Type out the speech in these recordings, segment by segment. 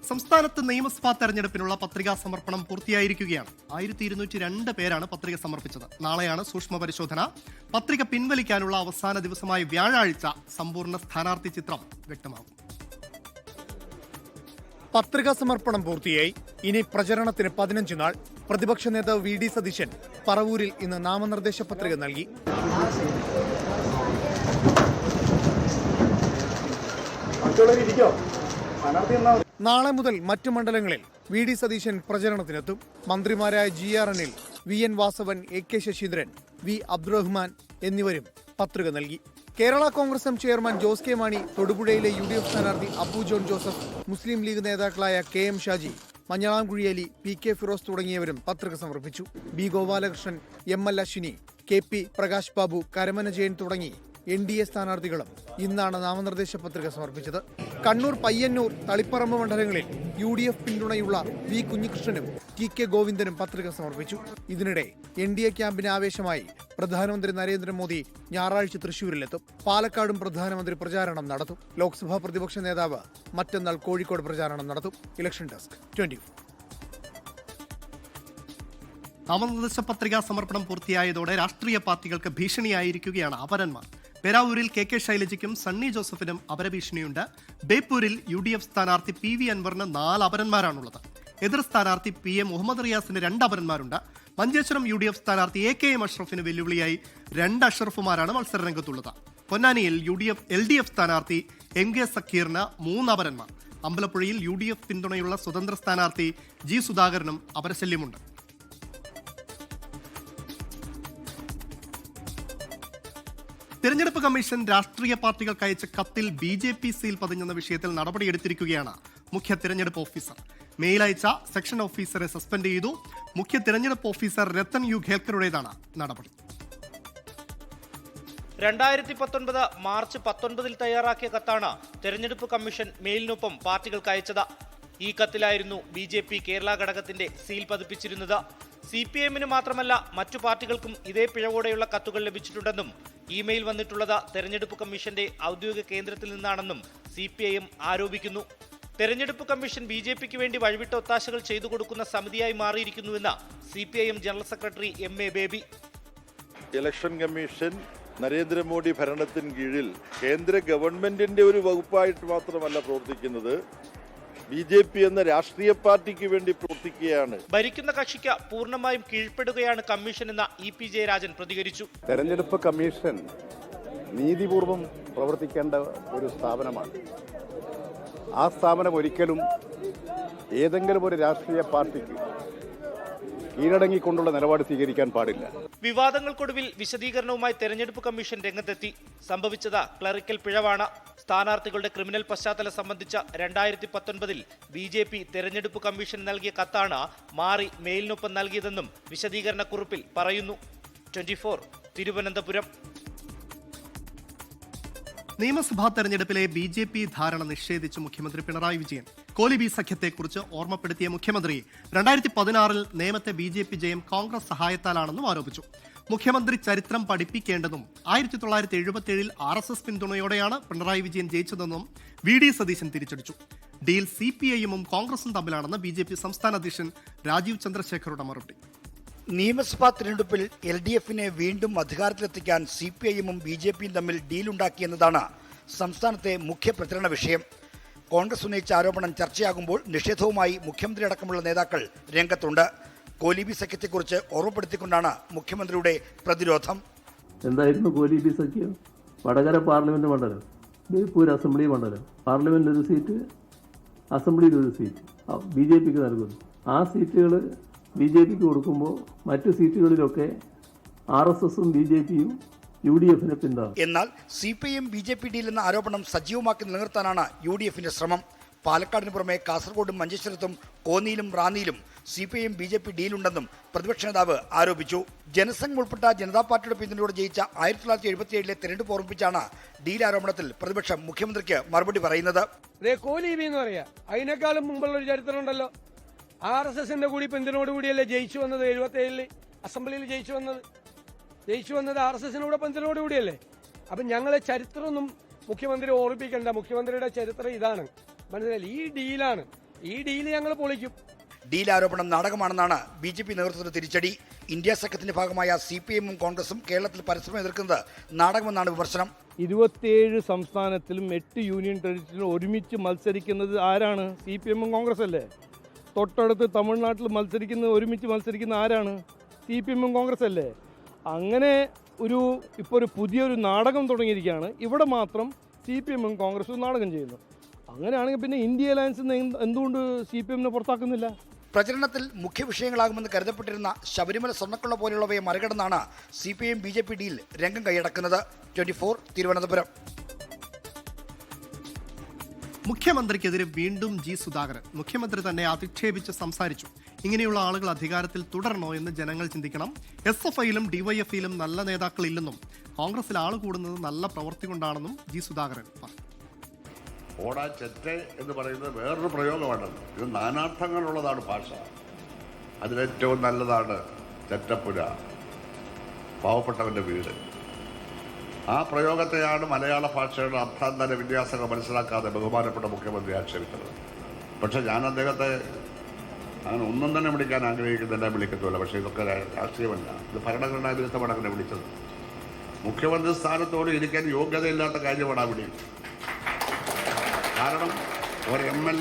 സംസ്ഥാനത്ത് നിയമസഭാ തെരഞ്ഞെടുപ്പിനുള്ള പത്രികാ സമർപ്പണം പൂർത്തിയായിരിക്കുകയാണ്. 1202 പേരാണ് പത്രിക സമർപ്പിച്ചത്. നാളെയാണ് സൂക്ഷ്മ പരിശോധന. പത്രിക പിൻവലിക്കാനുള്ള അവസാന ദിവസമായ വ്യാഴാഴ്ച സമ്പൂർണ്ണ സ്ഥാനാർത്ഥി ചിത്രം വ്യക്തമാകും. പത്രികാ സമർപ്പണം പൂർത്തിയായി. ഇനി പ്രചരണത്തിന് 15 നാൾ. പ്രതിപക്ഷ നേതാവ് വി.ഡി. സതീശൻ പറവൂരിൽ ഇന്ന് നാമനിർദ്ദേശ പത്രിക നൽകി. നാളെ മുതൽ മറ്റു മണ്ഡലങ്ങളിൽ വി.ഡി. സതീശൻ പ്രചരണത്തിനെത്തും. മന്ത്രിമാരായ G R. Anil, V N. Vasavan, A K. Saseendran, V. Abdurahman എന്നിവരും പത്രിക നൽകി. Kerala Congress M chairman Jose K Mani, തൊടുപുഴയിലെ യു.ഡി.എഫ് സ്ഥാനാർത്ഥി അബു ജോൺ ജോസഫ്, മുസ്ലിം ലീഗ് നേതാക്കളായ കെ.എം. ഷാജി, മഞ്ഞളാംകുഴി അലി, പി.കെ. ഫിറോസ് തുടങ്ങിയവരും പത്രിക സമർപ്പിച്ചു. B. Gopalakrishnan, M L. Ashwini, K P. Prakash Babu, Karamana Jayan തുടങ്ങി എൻ.ഡി.എ സ്ഥാനാർത്ഥികളും ഇന്നാണ് നാമനിർദ്ദേശ പത്രിക സമർപ്പിച്ചത്. കണ്ണൂർ, പയ്യന്നൂർ, തളിപ്പറമ്പ് മണ്ഡലങ്ങളിൽ യു.ഡി.എഫ് പിന്തുണയുള്ള വി. കുഞ്ഞികൃഷ്ണനും ടി.കെ. ഗോവിന്ദനും പത്രിക സമർപ്പിച്ചു. ഇതിനിടെ എൻ.ഡി.എ ക്യാമ്പിന് ആവേശമായി പ്രധാനമന്ത്രി നരേന്ദ്രമോദി ഞായറാഴ്ച തൃശൂരിലെത്തും. പാലക്കാടും പ്രധാനമന്ത്രി പ്രചാരണം നടത്തും. ലോക്സഭാ പ്രതിപക്ഷ നേതാവ് മറ്റന്നാൾ കോഴിക്കോട് പ്രചാരണം നടത്തും. Election desk 24. നാമനിർദ്ദേശ പത്രികാ സമർപ്പണം പൂർത്തിയായതോടെ രാഷ്ട്രീയ പാർട്ടികൾക്ക് ഭീഷണിയായിരിക്കുകയാണ് അപരന്മാർ. പേരാവൂരിൽ കെ.കെ. ശൈലജയ്ക്കും സണ്ണി ജോസഫിനും അപരഭീഷണിയുണ്ട്. ബേപ്പൂരിൽ യു.ഡി.എഫ് സ്ഥാനാർത്ഥി പി.വി. അൻവറിന് 4 അപരന്മാരാണുള്ളത്. എതിർ സ്ഥാനാർത്ഥി പി.എ. മുഹമ്മദ് റിയാസിന് 2 അപരന്മാരുണ്ട്. മഞ്ചേശ്വരം യു.ഡി.എഫ് സ്ഥാനാർത്ഥി എ.കെ.എം. അഷ്റഫിന് വെല്ലുവിളിയായി 2 അഷ്റഫുമാരാണ് മത്സരരംഗത്തുള്ളത്. പൊന്നാനിയിൽ എൽ.ഡി.എഫ് സ്ഥാനാർത്ഥി എം.കെ. സക്കീറിന് 3 അപരന്മാർ. അമ്പലപ്പുഴയിൽ യു.ഡി.എഫ് പിന്തുണയുള്ള സ്വതന്ത്ര സ്ഥാനാർത്ഥി ജി. സുധാകരനും അപരശല്യമുണ്ട്. തെരഞ്ഞെടുപ്പ് കമ്മീഷൻ രാഷ്ട്രീയ പാർട്ടികൾക്ക് അയച്ച കത്തിൽ ബി.ജെ.പി. സീൽ പതിഞ്ഞെന്ന വിഷയത്തിൽ നടപടിയെടുത്തിരിക്കുകയാണ് മുഖ്യ തെരഞ്ഞെടുപ്പ് ഓഫീസർ. മെയിൽ അയച്ച സെക്ഷൻ ഓഫീസറെ സസ്പെൻഡ് ചെയ്തു. മുഖ്യ തെരഞ്ഞെടുപ്പ് ഓഫീസർ രത്തൻ യു ഖേൽക്കറുടേതാണ് നടപടി. 2019 മാർച്ച് 19 തയ്യാറാക്കിയ കത്താണ് തെരഞ്ഞെടുപ്പ് കമ്മീഷൻ മെയിലിനൊപ്പം പാർട്ടികൾക്ക് അയച്ചത്. ഈ കത്തിലായിരുന്നു ബി.ജെ.പി. കേരള ഘടകത്തിന്റെ സീൽ പതിപ്പിച്ചിരുന്നത്. CPM-ന് മാത്രമല്ല മറ്റു പാർട്ടികൾക്കും ഇതേ പിഴവോടെയുള്ള കത്തുകൾ ലഭിച്ചിട്ടുണ്ടെന്നും ഇമെയിൽ വന്നിട്ടുള്ളത് തെരഞ്ഞെടുപ്പ് കമ്മീഷന്റെ ഔദ്യോഗിക കേന്ദ്രത്തിൽ നിന്നാണെന്നും CPIM ആരോപിക്കുന്നു. തെരഞ്ഞെടുപ്പ് കമ്മീഷൻ ബി.ജെ.പിക്ക് വേണ്ടി വഴിവിട്ട ഒത്താശകൾ ചെയ്തു കൊടുക്കുന്ന സമിതിയായി മാറിയിരിക്കുന്നുവെന്ന് CPIM general secretary M.A. Baby. Election commission Narendra Modi ഭരണത്തിന് കീഴിൽ കേന്ദ്ര ഗവൺമെന്റിന്റെ ഒരു വകുപ്പായിട്ട് മാത്രമല്ല പ്രവർത്തിക്കുന്നത്, ബി.ജെ.പി. എന്ന രാഷ്ട്രീയ പാർട്ടിക്ക് വേണ്ടി പ്രവർത്തിക്കുകയാണ്. ഭരിക്കുന്ന കക്ഷിക്ക് പൂർണ്ണമായും കീഴ്പ്പെടുകയാണ് കമ്മീഷൻ എന്ന E.P. ജയരാജൻ പ്രതികരിച്ചു. തെരഞ്ഞെടുപ്പ് കമ്മീഷൻ നീതിപൂർവം പ്രവർത്തിക്കേണ്ട ഒരു സ്ഥാപനമാണ്. ആ സ്ഥാപനം ഒരിക്കലും ഏതെങ്കിലും ഒരു രാഷ്ട്രീയ പാർട്ടിക്ക് കീഴടങ്ങിക്കൊണ്ടുള്ള നിലപാട് സ്വീകരിക്കാൻ പാടില്ല. വിവാദങ്ങൾക്കൊടുവിൽ വിശദീകരണവുമായി തെരഞ്ഞെടുപ്പ് കമ്മീഷൻ രംഗത്തെത്തി. സംഭവിച്ചത് ക്ലറിക്കൽ പിഴവാണ്. സ്ഥാനാർത്ഥികളുടെ ക്രിമിനൽ പശ്ചാത്തലം സംബന്ധിച്ച 2019 ബി.ജെ.പി. തെരഞ്ഞെടുപ്പ് കമ്മീഷൻ നൽകിയ കത്താണ് മാറി മെയിലിനൊപ്പം നൽകിയതെന്നും വിശദീകരണക്കുറിപ്പിൽ പറയുന്നു. 24 തിരുവനന്തപുരം. നിയമസഭാ തെരഞ്ഞെടുപ്പിലെ ബി.ജെ.പി. ധാരണ നിഷേധിച്ച് മുഖ്യമന്ത്രി പിണറായി വിജയൻ കോലിബി സഖ്യത്തെക്കുറിച്ച് ഓർമ്മപ്പെടുത്തിയ മുഖ്യമന്ത്രി 2016 നേമത്തെ ബി.ജെ.പി. ജയം കോൺഗ്രസ് സഹായത്താലാണെന്നും ആരോപിച്ചു. മുഖ്യമന്ത്രി ചരിത്രം പഠിപ്പിക്കേണ്ടതും 1977 RSS പിന്തുണയോടെയാണ് പിണറായി വിജയൻ ജയിച്ചതെന്നും വി.ഡി. സതീശൻ തിരിച്ചടിച്ചു. ഡീൽ CPIM-ഉം കോൺഗ്രസും തമ്മിലാണെന്ന് ബി.ജെ.പി. സംസ്ഥാന അധ്യക്ഷൻ രാജീവ് ചന്ദ്രശേഖറുടെ മറുപടി. നിയമസഭാ തെരഞ്ഞെടുപ്പിൽ LDF-നെ വീണ്ടും അധികാരത്തിലെത്തിക്കാൻ CPIM-ഉം ബി.ജെ.പിയും തമ്മിൽ ഡീലുണ്ടാക്കിയെന്നതാണ് സംസ്ഥാനത്തെ മുഖ്യ പ്രചരണ വിഷയം. കോൺഗ്രസ് ഉന്നയിച്ച ആരോപണം ചർച്ചയാകുമ്പോൾ നിഷേധവുമായി മുഖ്യമന്ത്രി അടക്കമുള്ള നേതാക്കൾ രംഗത്തുണ്ട്. കോലിബി സഖ്യത്തെക്കുറിച്ച് ഓർമ്മപ്പെടുത്തിക്കൊണ്ടാണ് മുഖ്യമന്ത്രിയുടെ പ്രതിരോധം. എന്തായിരുന്നു കോലിബി സഖ്യം? വടകര പാർലമെന്റ് മണ്ഡലം, ബേപ്പൂർ അസംബ്ലി മണ്ഡലം, പാർലമെന്റ് ഒരു സീറ്റ്, അസംബ്ലിയിൽ ഒരു സീറ്റ് ബി.ജെ.പിക്ക് നൽകുന്നു. ആ സീറ്റുകൾ ബി.ജെ.പിക്ക് കൊടുക്കുമ്പോൾ മറ്റു സീറ്റുകളിലൊക്കെ RSS-ഉം ബി.ജെ.പിയും UDF-നെ പിന്താങ്ങും. എന്നാൽ CPIM ബി.ജെ.പി. ഡീൽ എന്ന ആരോപണം സജീവമാക്കി നിലനിർത്താനാണ് UDF-ന്റെ ശ്രമം. പാലക്കാടിന് പുറമെ കാസർഗോഡും മഞ്ചേശ്വരത്തും കോന്നിയിലും റാന്നിയിലും CPIM ബി.ജെ.പി. ഡീലുണ്ടെന്നും പ്രതിപക്ഷ നേതാവ് ആരോപിച്ചു. ജനസംഘ് ഉൾപ്പെട്ട ജനതാ പാർട്ടിയുടെ പിന്തുണയോടെ ജയിച്ച 1977 തെരഞ്ഞെടുപ്പ് ഓർമ്മിപ്പിച്ചാണ് ഡീൽ ആരോപണത്തിൽ പ്രതിപക്ഷം മുഖ്യമന്ത്രിക്ക് മറുപടി പറയുന്നത്. കോലിബി എന്ന് പറയാ, അതിനേക്കാളും മുമ്പുള്ള ഒരു ചരിത്രം ഉണ്ടല്ലോ. RSS-ന്റെ കൂടി പിന്തുണയോടുകൂടിയല്ലേ ജയിച്ചു വന്നത്. 77 അസംബ്ലിയിൽ ജയിച്ചു വന്നത് RSS-നോട് പിന്തുണയോടുകൂടിയല്ലേ. അപ്പം ഞങ്ങളെ ചരിത്രമൊന്നും മുഖ്യമന്ത്രി ഓർമ്മിപ്പിക്കേണ്ട. മുഖ്യമന്ത്രിയുടെ ചരിത്രം ഇതാണ്, മനസ്സിലായില്ല. ഈ ഡീലാണ് ഈ ഡീല് ഞങ്ങൾ പൊളിക്കും. ഡീൽ ആരോപണം നാടകമാണെന്നാണ് BJP നേതൃത്വത്തിന്റെ തിരിച്ചടി. ഇന്ത്യ സഖ്യത്തിന്റെ ഭാഗമായ CPM-ഉം കോൺഗ്രസും കേരളത്തിൽ പരസ്പരം എതിർക്കുന്നത് നാടകമെന്നാണ് വിമർശനം. 27 സംസ്ഥാനത്തിലും 8 യൂണിയൻ ടെറിട്ടറിയിലും ഒരുമിച്ച് മത്സരിക്കുന്നത് ആരാണ്? CPM-ഉം കോൺഗ്രസ് അല്ലേ. തൊട്ടടുത്ത് തമിഴ്നാട്ടിൽ ഒരുമിച്ച് മത്സരിക്കുന്ന ആരാണ്? CPM-ഉം കോൺഗ്രസ് അല്ലേ. അങ്ങനെ ഇപ്പോൾ ഒരു പുതിയൊരു നാടകം തുടങ്ങിയിരിക്കുകയാണ്. ഇവിടെ മാത്രം CPM-ഉം കോൺഗ്രസും നാടകം ചെയ്യുന്നു. അങ്ങനെയാണെങ്കിൽ പിന്നെ ഇന്ത്യ അലയൻസിൽ നിന്ന് എന്തുകൊണ്ട് CPM-നെ പുറത്താക്കുന്നില്ല? പ്രചരണത്തിൽ മുഖ്യ വിഷയങ്ങളാകുമെന്ന് കരുതപ്പെട്ടിരുന്ന ശബരിമല സ്വർണ്ണക്കൊള്ള പോലുള്ളവയെ മറികടന്നാണ് CPM BJP ഡീൽ രംഗം കൈയടക്കുന്നത്. 24 തിരുവനന്തപുരം. മുഖ്യമന്ത്രിക്കെതിരെ വീണ്ടും G. സുധാകരൻ. മുഖ്യമന്ത്രി തന്നെ അധിക്ഷേപിച്ച് സംസാരിച്ചു. ഇങ്ങനെയുള്ള ആളുകൾ അധികാരത്തിൽ തുടരണോ എന്ന് ജനങ്ങൾ ചിന്തിക്കണം. SFIയിലും DYFയിലും നല്ല നേതാക്കളില്ലെന്നും കോൺഗ്രസിൽ ആൾ കൂടുന്നത് നല്ല പ്രവൃത്തി കൊണ്ടാണെന്നും G. സുധാകരൻ പറഞ്ഞു. ഓടാ ചെറ്റ എന്ന് പറയുന്നത് വേറൊരു പ്രയോഗമാണ്. ഇത് നാനാർത്ഥങ്ങളുള്ളതാണ് ഭാഷ. അതിലേറ്റവും നല്ലതാണ് ചെറ്റപ്പുര, പാവപ്പെട്ടവൻ്റെ വീട്. ആ പ്രയോഗത്തെയാണ് മലയാള ഭാഷയുടെ അർത്ഥാന്തര വിന്യാസങ്ങൾ മനസ്സിലാക്കാതെ ബഹുമാനപ്പെട്ട മുഖ്യമന്ത്രി ആക്ഷേപിച്ചത്. പക്ഷെ ഞാൻ അദ്ദേഹത്തെ അങ്ങനെ ഒന്നും തന്നെ വിളിക്കാൻ ആഗ്രഹിക്കുന്നില്ല, വിളിക്കത്തുമില്ല. പക്ഷേ ഇതൊക്കെ രാഷ്ട്രീയമല്ല, ഇത് ഭരണഘടനാ വിരുദ്ധമാണ് അങ്ങനെ വിളിച്ചത്. മുഖ്യമന്ത്രി സ്ഥാനത്തോട് ഇരിക്കാൻ യോഗ്യതയില്ലാത്ത കാര്യമാണ് വിളി. കാരണം ഒരു ML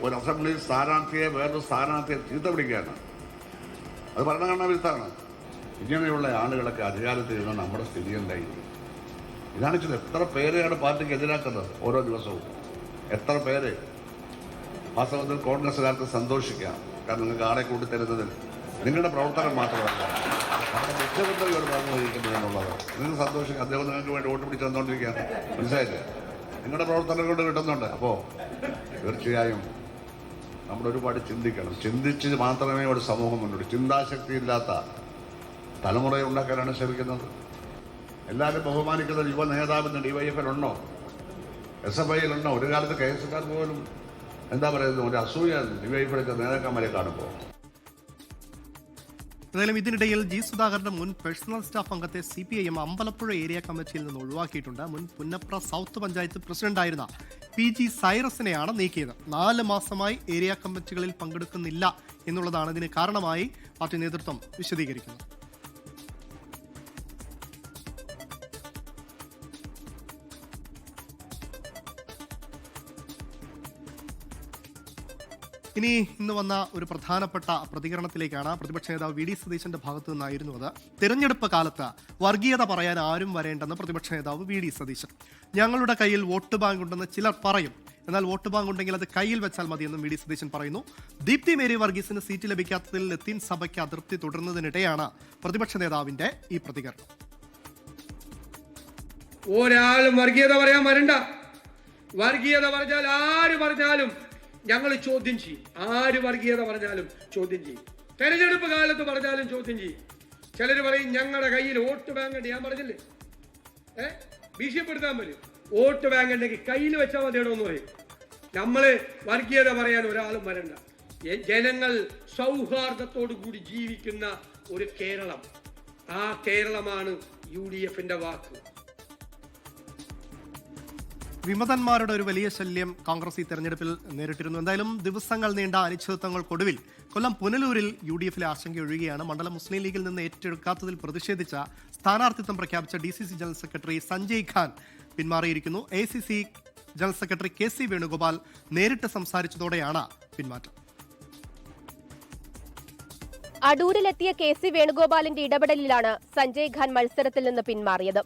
ഒരു അസംബ്ലി സ്ഥാനാർത്ഥിയെ വേറൊരു സ്ഥാനാർത്ഥിയെ ചീത്ത വിളിക്കുകയാണ്. അത് ഭരണഘടനാ വിരുദ്ധമാണ്. ഇങ്ങനെയുള്ള ആളുകളൊക്കെ അധികാരത്തിൽ ഇരുന്ന നമ്മുടെ സ്ഥിതി എന്തായി? ഇതാണ് വെച്ചത്. എത്ര പേരെയാണ് പാർട്ടിക്ക് എതിരാക്കുന്നത് ഓരോ ദിവസവും? എത്ര പേര്? വാസ്തവത്തിൽ കോൺഗ്രസ്സുകാർക്ക് സന്തോഷിക്കാം. കാരണം നിങ്ങൾക്ക് ആളെ കൂട്ടിത്തരുന്നതിൽ നിങ്ങളുടെ പ്രവർത്തകർ മാത്രമല്ല, നമ്മുടെ മുഖ്യമന്ത്രിയോട് പങ്കു വഹിക്കുന്നത് എന്നുള്ളത് നിങ്ങൾക്ക് സന്തോഷിക്കാം. അദ്ദേഹം നിങ്ങൾക്ക് വേണ്ടി വോട്ട് പിടിച്ച് തന്നുകൊണ്ടിരിക്കുകയാണ്. മനസ്സിലായില്ലേ? നിങ്ങളുടെ പ്രവർത്തനം കൊണ്ട് കിട്ടുന്നുണ്ട്. അപ്പോൾ തീർച്ചയായും നമ്മൾ ഒരുപാട് ചിന്തിക്കണം. ചിന്തിച്ച് മാത്രമേ ഒരു സമൂഹം മുന്നോട്ട്. ചിന്താശക്തി ഇല്ലാത്ത തലമുറയെ ഉണ്ടാക്കാനാണ് ശ്രമിക്കുന്നത്. എല്ലാവരും ബഹുമാനിക്കുന്ന യുവ നേതാവിന് DYFലുണ്ടോ? SFIയിലുണ്ടോ? ഒരു കാലത്ത് KSക്കാർ പോലും എന്താ പറയുന്നത്, ഒരു അസൂയ DYFിലൊക്കെ നേതാക്കന്മാരെ കാണുമ്പോൾ. ഏതായാലും ഇതിനിടയിൽ G. സുധാകരന്റെ മുൻ പേഴ്സണൽ സ്റ്റാഫ് അംഗത്തെ CPIM അമ്പലപ്പുഴ ഏരിയ കമ്മിറ്റിയിൽ നിന്ന് ഒഴിവാക്കിയിട്ടുണ്ട്. മുൻ പുന്നപ്ര സൗത്ത് പഞ്ചായത്ത് പ്രസിഡന്റായിരുന്ന PG സൈറസിനെയാണ് നീക്കിയത്. 4 മാസമായി ഏരിയ കമ്മിറ്റികളിൽ പങ്കെടുക്കുന്നില്ല എന്നുള്ളതാണ് ഇതിന് കാരണമായി പാർട്ടി നേതൃത്വം വിശദീകരിക്കുന്നത്. ഇനി ഇന്ന് വന്ന ഒരു പ്രധാനപ്പെട്ട പ്രതികരണത്തിലേക്കാണ്. പ്രതിപക്ഷ നേതാവ് VD സതീശന്റെ ഭാഗത്തു നിന്നായിരുന്നു അത്. തെരഞ്ഞെടുപ്പ് കാലത്ത് വർഗീയത പറയാൻ ആരും വരേണ്ടെന്ന് പ്രതിപക്ഷ നേതാവ് VD സതീശൻ. ഞങ്ങളുടെ കയ്യിൽ വോട്ട് ബാങ്ക് ഉണ്ടെന്ന് ചിലർ പറയും, എന്നാൽ വോട്ട് ബാങ്ക് ഉണ്ടെങ്കിൽ അത് കയ്യിൽ വെച്ചാൽ മതിയെന്നും VD സതീശൻ പറയുന്നു. ദീപ്തി മേരി വർഗീസിന് സീറ്റ് ലഭിക്കാത്തതിൽ ലത്തീൻ സഭയ്ക്ക് അതൃപ്തി തുടരുന്നതിനിടെയാണ് പ്രതിപക്ഷ നേതാവിന്റെ ഈ പ്രതികരണം. ഒരാളും വർഗീയത പറയാൻ വരണ്ട. വർഗീയത പറഞ്ഞാൽ ആര് പറഞ്ഞാലും ഞങ്ങൾ ചോദ്യം ചെയ്യും. ആര് വർഗീയത പറഞ്ഞാലും ചോദ്യം ചെയ്യും. തെരഞ്ഞെടുപ്പ് കാലത്ത് പറഞ്ഞാലും ചോദ്യം ചെയ്യും. ചിലർ പറയും ഞങ്ങളുടെ കയ്യിൽ വോട്ട് ബാങ്ക് ഉണ്ട്. ഞാൻ പറഞ്ഞില്ലേ, ഭീഷണിപ്പെടുത്താൻ പറ്റും. വോട്ട് ബാങ്ക് ഉണ്ടെങ്കിൽ കയ്യിൽ വെച്ചാൽ മതിയാണോ എന്ന് പറയും. നമ്മള് വർഗീയത പറയാൻ ഒരാളും വരണ്ട. ജനങ്ങൾ സൗഹാർദ്ദത്തോടു കൂടി ജീവിക്കുന്ന ഒരു കേരളം, ആ കേരളമാണ് UDFന്റെ വാക്ക്. വിമതന്മാരുടെ ഒരു വലിയ ശല്യം കോൺഗ്രസ് ഈ തെരഞ്ഞെടുപ്പിൽ നേരിട്ടിരുന്നു. എന്തായാലും ദിവസങ്ങൾ നീണ്ട അനിശ്ചിതത്വങ്ങൾക്കൊടുവിൽ കൊല്ലം പുനലൂരിൽ UDFിലെ ആശങ്ക ഒഴിയുകയാണ്. മണ്ഡലം മുസ്ലിം ലീഗിൽ നിന്ന് ഏറ്റെടുക്കാത്തതിൽ പ്രതിഷേധിച്ച സ്ഥാനാർത്ഥിത്വം പ്രഖ്യാപിച്ച DCC general secretary Sanjay Khan പിന്മാറിയിരിക്കുന്നു. ACC general secretary KC Venugopal നേരിട്ട് സംസാരിച്ചതോടെയാണ് പിന്മാറ്റം. അടൂരിലെത്തിയ KC വേണുഗോപാലിന്റെ ഇടപെടലിലാണ് സഞ്ജയ് ഖാൻ മത്സരത്തിൽ നിന്ന് പിന്മാറിയത്.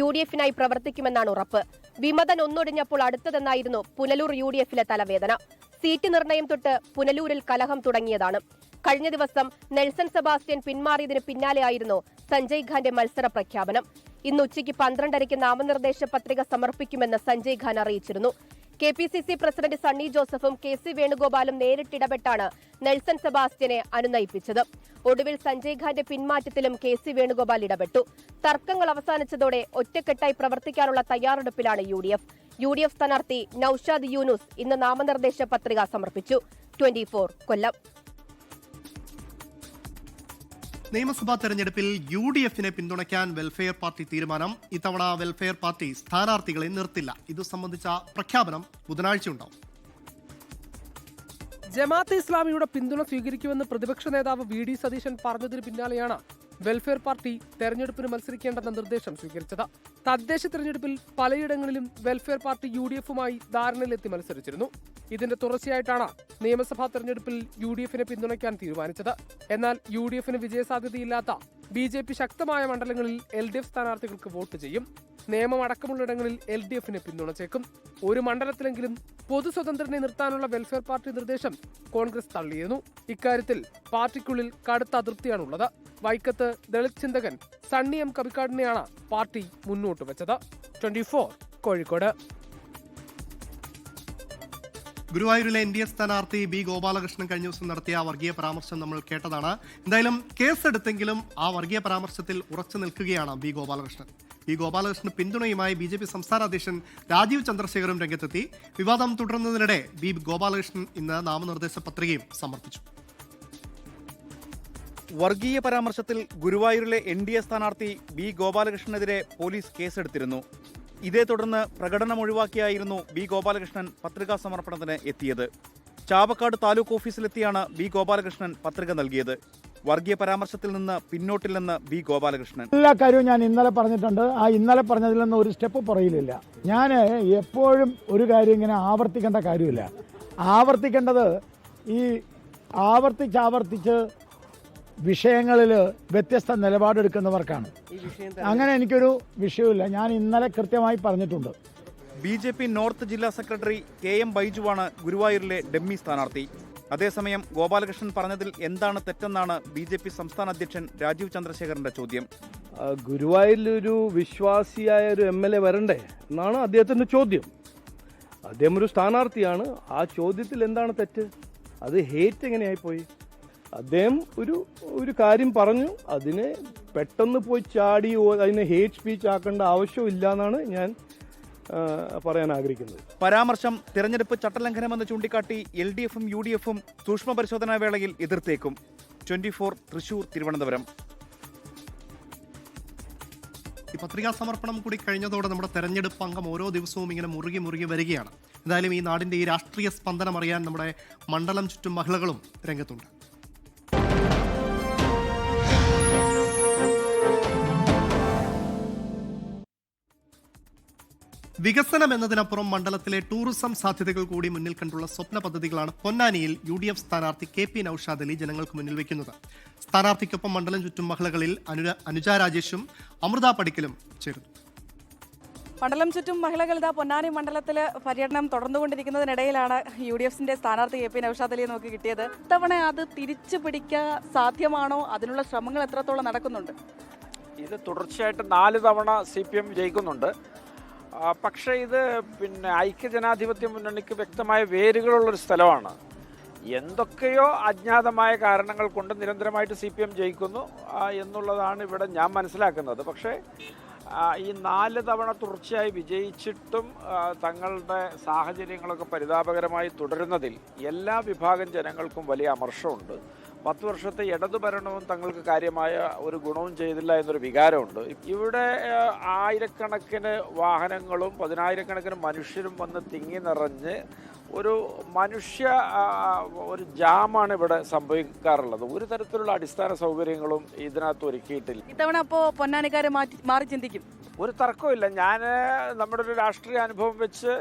UDFിനായി പ്രവർത്തിക്കുമെന്നാണ് ഉറപ്പ്. വിമതൻ ഒന്നൊടിഞ്ഞപ്പോൾ അടുത്തതെന്നായിരുന്നു പുനലൂർ UDFിലെ തലവേദന. സീറ്റ് നിർണയം തൊട്ട് പുനലൂരിൽ കലഹം തുടങ്ങിയതാണ്. കഴിഞ്ഞ ദിവസം നെൽസൺ സെബാസ്റ്റ്യൻ പിന്മാറിയതിന് പിന്നാലെയായിരുന്നു സഞ്ജയ് ഖാന്റെ മത്സര പ്രഖ്യാപനം. ഇന്ന് ഉച്ചയ്ക്ക് 12:30 നാമനിർദ്ദേശ പത്രിക സമർപ്പിക്കുമെന്ന് സഞ്ജയ് ഖാൻ അറിയിച്ചിരുന്നു. KPCC പ്രസിഡന്റ് സണ്ണി ജോസഫും KC വേണുഗോപാലും നേരിട്ടിടപെട്ടാണ് നെൽസൺ സെബാസ്റ്റ്യനെ അനുനയിപ്പിച്ചത്. ഒടുവിൽ സഞ്ജയ് ഖാന്റെ പിന്മാറ്റത്തിലും KC വേണുഗോപാൽ ഇടപെട്ടു. തർക്കങ്ങൾ അവസാനിച്ചതോടെ ഒറ്റക്കെട്ടായി പ്രവർത്തിക്കാനുള്ള തയ്യാറെടുപ്പിലാണ് UDF സ്ഥാനാർത്ഥി നൌഷാദ് യൂനുസ് ഇന്ന് നാമനിർദ്ദേശ പത്രിക സമർപ്പിച്ചു. 24 കൊല്ലം. നിയമസഭാ തെരഞ്ഞെടുപ്പിൽ UDFിനെ പിന്തുണയ്ക്കാൻ വെൽഫെയർ പാർട്ടി തീരുമാനം. ഇത്തവണ വെൽഫെയർ പാർട്ടി സ്ഥാനാർത്ഥികളെ നിർത്തില്ല. ഇതു സംബന്ധിച്ച പ്രഖ്യാപനം ബുധനാഴ്ച ഉണ്ടാവും. ജമാഅത്തെ ഇസ്ലാമിയുടെ പിന്തുണ സ്വീകരിക്കുമെന്ന് പ്രതിപക്ഷ നേതാവ് വി.ഡി. സതീശൻ പറഞ്ഞതിന് പിന്നാലെയാണ് വെൽഫെയർ പാർട്ടി തെരഞ്ഞെടുപ്പിന് മത്സരിക്കേണ്ടെന്ന നിർദ്ദേശം സ്വീകരിച്ചത്. തദ്ദേശ തെരഞ്ഞെടുപ്പിൽ പലയിടങ്ങളിലും വെൽഫെയർ പാർട്ടി യു.ഡി.എഫുമായി ധാരണയിലെത്തി മത്സരിച്ചിരുന്നു. ഇതിന്റെ തുടർച്ചയായിട്ടാണ് നിയമസഭാ തെരഞ്ഞെടുപ്പിൽ യു.ഡി.എഫിനെ പിന്തുണയ്ക്കാൻ തീരുമാനിച്ചത്. എന്നാൽ യു.ഡി.എഫിന് വിജയസാധ്യതയില്ലാത്ത ബി.ജെ.പി ശക്തമായ മണ്ഡലങ്ങളിൽ എൽ.ഡി.എഫ് സ്ഥാനാർത്ഥികൾക്ക് വോട്ട് ചെയ്യും. നിയമം അടക്കമുള്ളിടങ്ങളിൽ എൽ.ഡി.എഫിനെ പിന്തുണച്ചേക്കും. ഒരു മണ്ഡലത്തിലെങ്കിലും പൊതു സ്വതന്ത്രനെ നിർത്താനുള്ള വെൽഫെയർ പാർട്ടി നിർദ്ദേശം കോൺഗ്രസ് തള്ളിയിരുന്നു. ഇക്കാര്യത്തിൽ പാർട്ടിക്കുള്ളിൽ കടുത്ത അതൃപ്തിയാണുള്ളത്. വൈക്കത്ത് ദളിത് ചിന്തകൻ സണ്ണി എം കബിക്കാടിനെയാണ് പാർട്ടി മുന്നോട്ട് വെച്ചത്. 24 കോഴിക്കോട്. ഗുരുവായൂരിലെ എൻ.ഡി.എ സ്ഥാനാർത്ഥി ബി ഗോപാലകൃഷ്ണൻ കഴിഞ്ഞ ദിവസം നടത്തിയ വർഗീയ പരാമർശം നമ്മൾ കേട്ടതാണ്. എന്തായാലും കേസെടുത്തെങ്കിലും ആ വർഗീയ പരാമർശത്തിൽ ഉറച്ചു നിൽക്കുകയാണ് ബി ഗോപാലകൃഷ്ണൻ. ബി ഗോപാലകൃഷ്ണൻ പിന്തുണയുമായി ബി.ജെ.പി സംസ്ഥാന അധ്യക്ഷൻ രാജീവ് ചന്ദ്രശേഖറും രംഗത്തെത്തി. വിവാദം തുടരുന്നതിനിടെ ബി ഗോപാലകൃഷ്ണൻ ഇന്ന് നാമനിർദ്ദേശ പത്രികയും സമർപ്പിച്ചു. വർഗീയ പരാമർശത്തിൽ ഗുരുവായൂരിലെ എൻ.ഡി.എ സ്ഥാനാർത്ഥി ബി ഗോപാലകൃഷ്ണനെതിരെ പോലീസ് കേസെടുത്തിരുന്നു. ഇതേ തുടർന്ന് പ്രകടനം ഒഴിവാക്കിയായിരുന്നു ബി ഗോപാലകൃഷ്ണൻ പത്രികാ സമർപ്പണത്തിന് എത്തിയത്. ചാവക്കാട് താലൂക്ക് ഓഫീസിലെത്തിയാണ് ബി ഗോപാലകൃഷ്ണൻ പത്രിക നൽകിയത്. വർഗീയ പരാമർശത്തിൽ നിന്ന് പിന്നോട്ടില്ലെന്ന് ബി ഗോപാലകൃഷ്ണൻ. എല്ലാ കാര്യവും ഞാൻ ഇന്നലെ പറഞ്ഞിട്ടുണ്ട്. ആ ഇന്നലെ പറഞ്ഞതിൽ നിന്ന് ഒരു സ്റ്റെപ്പ് പുറകിലില്ല. ഞാൻ എപ്പോഴും ഒരു കാര്യം ഇങ്ങനെ ആവർത്തിക്കേണ്ട കാര്യമില്ല. ആവർത്തിക്കേണ്ടത് ഈ ആവർത്തിച്ച് വിഷയങ്ങളിൽ വ്യത്യസ്ത നിലപാടെടുക്കുന്നവർക്കാണ്. അങ്ങനെ എനിക്കൊരു വിഷയമില്ല. ഞാൻ ഇന്നലെ കൃത്യമായി പറഞ്ഞിട്ടുണ്ട്. ബി.ജെ.പി നോർത്ത് ജില്ലാ സെക്രട്ടറി കെ എം ബൈജുവാണ് ഗുരുവായൂരിലെ ഡമ്മി സ്ഥാനാർത്ഥി. അതേസമയം ഗോപാലകൃഷ്ണൻ പറഞ്ഞതിൽ എന്താണ് തെറ്റെന്നാണ് ബി.ജെ.പി സംസ്ഥാന അധ്യക്ഷൻ രാജീവ് ചന്ദ്രശേഖറിന്റെ ചോദ്യം. ഗുരുവായൂരിലൊരു വിശ്വാസിയായ ഒരു എം.എൽ.എ വരണ്ടേ എന്നാണ് അദ്ദേഹത്തിന്റെ ചോദ്യം. അദ്ദേഹം ഒരു സ്ഥാനാർത്ഥിയാണ്. ആ ചോദ്യത്തിൽ എന്താണ് തെറ്റ്? അത് ഹേറ്റ് എങ്ങനെയായിപ്പോയി? അദ്ദേഹം ഒരു കാര്യം പറഞ്ഞു, അതിനെ പെട്ടെന്ന് പോയി ചാടി അതിനെ ഹേറ്റ് സ്പീച്ച് ആക്കേണ്ട ആവശ്യമില്ല എന്നാണ് ഞാൻ പറയാൻ ആഗ്രഹിക്കുന്നത്. പരാമർശം തെരഞ്ഞെടുപ്പ് ചട്ടലംഘനമെന്ന് ചൂണ്ടിക്കാട്ടി എൽ.ഡി.എഫും യു.ഡി.എഫും സൂക്ഷ്മ പരിശോധനാ വേളയിൽ എതിർത്തേക്കും. 24 തൃശൂർ, തിരുവനന്തപുരം. ഈ പത്രികാ സമർപ്പണം കൂടി കഴിഞ്ഞതോടെ നമ്മുടെ തെരഞ്ഞെടുപ്പ് അംഗം ഓരോ ദിവസവും ഇങ്ങനെ മുറുകി വരികയാണ്. എന്തായാലും ഈ നാടിന്റെ ഈ രാഷ്ട്രീയ സ്പന്ദനം അറിയാൻ നമ്മുടെ മണ്ഡലം ചുറ്റും മഹിളകളും രംഗത്തുണ്ട്. വികസനം എന്നതിനപ്പുറം മണ്ഡലത്തിലെ ടൂറിസം സാധ്യതകൾ കൂടി മുന്നിൽ കണ്ടുള്ള സ്വപ്ന പദ്ധതികളാണ് പൊന്നാനിയിൽ യു.ഡി.എഫ് സ്ഥാനാർത്ഥി കെ.പി. നൌഷാദ് അലി ജനങ്ങൾക്ക് മുന്നിൽ വയ്ക്കുന്നത്. സ്ഥാനാർത്ഥിക്കൊപ്പം മണ്ഡലം ചുറ്റും മഹിളകളിൽ അനുജ രാജേഷും അമൃത പടിക്കലും ചേരുന്നു. മണ്ഡലം ചുറ്റും മഹിളകൾ ഇതാ പൊന്നാനി മണ്ഡലത്തിൽ പര്യടനം തുടർന്നുകൊണ്ടിരിക്കുന്നതിനിടയിലാണ് യു.ഡി.എഫിന്റെ സ്ഥാനാർത്ഥി കെ.പി. നൌഷാദ് അലിയെ നോക്കി കിട്ടിയത്. ഇത്തവണ അത് തിരിച്ചു പിടിക്കാൻ സാധ്യമാണോ? അതിനുള്ള ശ്രമങ്ങൾ എത്രത്തോളം നടക്കുന്നുണ്ട്? ഇത് തുടർച്ചയായിട്ട് 4 തവണ CPM ജയിക്കുന്നുണ്ട്. പക്ഷേ ഇത് ഐക്യജനാധിപത്യ മുന്നണിക്ക് വ്യക്തമായ വേരുകളുള്ളൊരു സ്ഥലമാണ്. എന്തൊക്കെയോ അജ്ഞാതമായ കാരണങ്ങൾ കൊണ്ട് നിരന്തരമായിട്ട് CPM ജയിക്കുന്നു എന്നുള്ളതാണ് ഇവിടെ ഞാൻ മനസ്സിലാക്കുന്നത്. പക്ഷേ ഈ 4 തവണ തുടർച്ചയായി വിജയിച്ചിട്ടും തങ്ങളുടെ സാഹചര്യങ്ങളൊക്കെ പരിതാപകരമായി തുടരുന്നതിൽ എല്ലാ വിഭാഗം ജനങ്ങൾക്കും വലിയ അമർഷമുണ്ട്. 10 വർഷത്തെ ഇടതുഭരണവും തങ്ങൾക്ക് കാര്യമായ ഒരു ഗുണവും ചെയ്തില്ല എന്നൊരു വികാരമുണ്ട്. ഇവിടെ ആയിരക്കണക്കിന് വാഹനങ്ങളും 10,000-കണക്കിന് മനുഷ്യരും വന്ന് തിങ്ങി നിറഞ്ഞ് ഒരു ജാമാണ് ഇവിടെ സംഭവിക്കാറുള്ളത്. ഒരു തരത്തിലുള്ള അടിസ്ഥാന സൗകര്യങ്ങളും ഇതിനകത്ത് ഒരുക്കിയിട്ടില്ല. ഇത്തവണ അപ്പോൾ പൊന്നാനിക്കാരെ മാറി ചിന്തിക്കും? ഒരു തർക്കമില്ല. നമ്മുടെ ഒരു രാഷ്ട്രീയ അനുഭവം വെച്ച്